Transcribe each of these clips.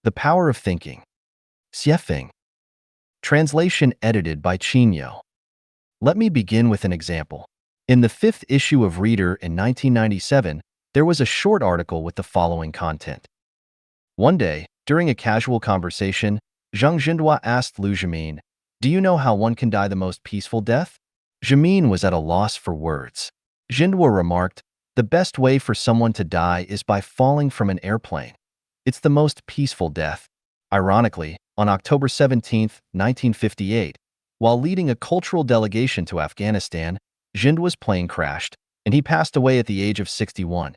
The Power of Thinking. Xiefeng. Translation edited by Chinyo. Let me begin with an example. In the fifth issue of Reader in 1997, there was a short article with the following content. One day, during a casual conversation, Zhang Jindua asked Lu Jimin, "Do you know how one can die the most peaceful death?" Jimin was at a loss for words. Jindua remarked, "The best way for someone to die is by falling from an airplane. It's the most peaceful death." Ironically, on October 17, 1958, while leading a cultural delegation to Afghanistan, Jindua's plane crashed, and he passed away at the age of 61.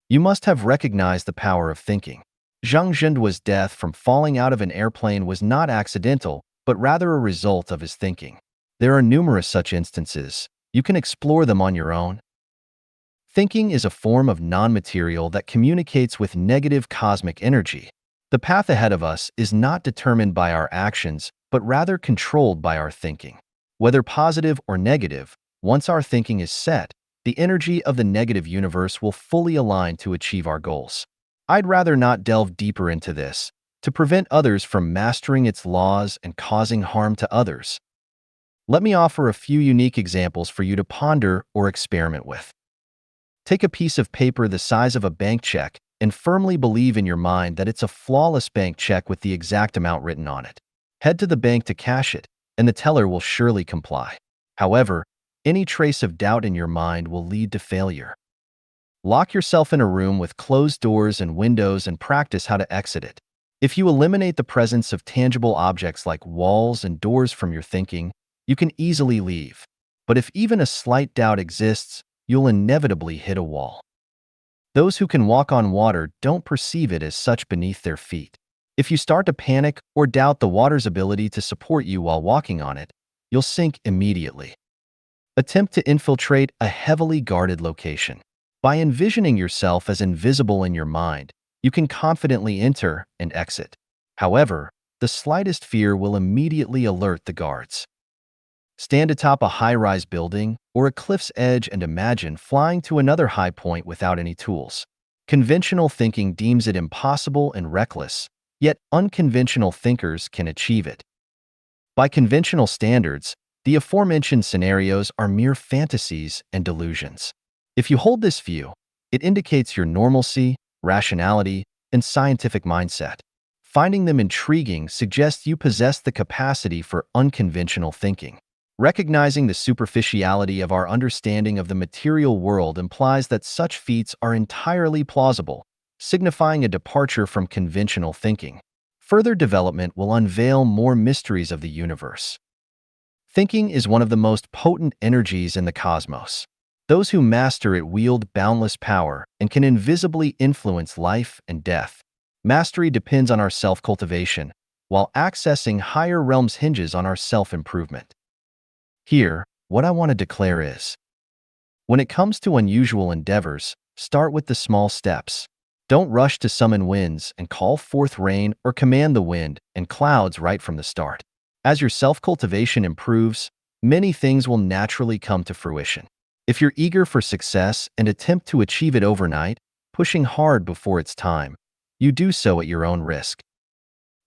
You must have recognized the power of thinking. Zhang Jindua's death from falling out of an airplane was not accidental, but rather a result of his thinking. There are numerous such instances. You can explore them on your own. Thinking is a form of non-material that communicates with negative cosmic energy. The path ahead of us is not determined by our actions, but rather controlled by our thinking. Whether positive or negative, once our thinking is set, the energy of the negative universe will fully align to achieve our goals. I'd rather not delve deeper into this, to prevent others from mastering its laws and causing harm to others. Let me offer a few unique examples for you to ponder or experiment with. Take a piece of paper the size of a bank check and firmly believe in your mind that it's a flawless bank check with the exact amount written on it. Head to the bank to cash it, and the teller will surely comply. However, any trace of doubt in your mind will lead to failure. Lock yourself in a room with closed doors and windows and practice how to exit it. If you eliminate the presence of tangible objects like walls and doors from your thinking, you can easily leave. But if even a slight doubt exists, you'll inevitably hit a wall. Those who can walk on water don't perceive it as such beneath their feet. If you start to panic or doubt the water's ability to support you while walking on it, you'll sink immediately. Attempt to infiltrate a heavily guarded location. By envisioning yourself as invisible in your mind, you can confidently enter and exit. However, the slightest fear will immediately alert the guards. Stand atop a high-rise building or a cliff's edge and imagine flying to another high point without any tools. Conventional thinking deems it impossible and reckless, yet unconventional thinkers can achieve it. By conventional standards, the aforementioned scenarios are mere fantasies and delusions. If you hold this view, it indicates your normalcy, rationality, and scientific mindset. Finding them intriguing suggests you possess the capacity for unconventional thinking. Recognizing the superficiality of our understanding of the material world implies that such feats are entirely plausible, signifying a departure from conventional thinking. Further development will unveil more mysteries of the universe. Thinking is one of the most potent energies in the cosmos. Those who master it wield boundless power and can invisibly influence life and death. Mastery depends on our self-cultivation, while accessing higher realms hinges on our self-improvement. Here, what I want to declare is, when it comes to unusual endeavors, start with the small steps. Don't rush to summon winds and call forth rain or command the wind and clouds right from the start. As your self-cultivation improves, many things will naturally come to fruition. If you're eager for success and attempt to achieve it overnight, pushing hard before it's time, you do so at your own risk.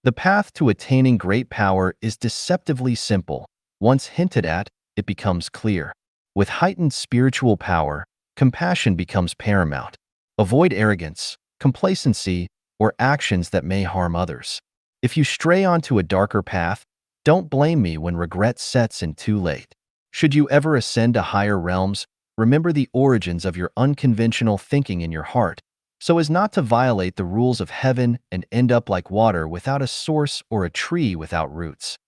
The path to attaining great power is deceptively simple. Once hinted at, it becomes clear. With heightened spiritual power, compassion becomes paramount. Avoid arrogance, complacency, or actions that may harm others. If you stray onto a darker path, don't blame me when regret sets in too late. Should you ever ascend to higher realms, remember the origins of your unconventional thinking in your heart, so as not to violate the rules of heaven and end up like water without a source or a tree without roots.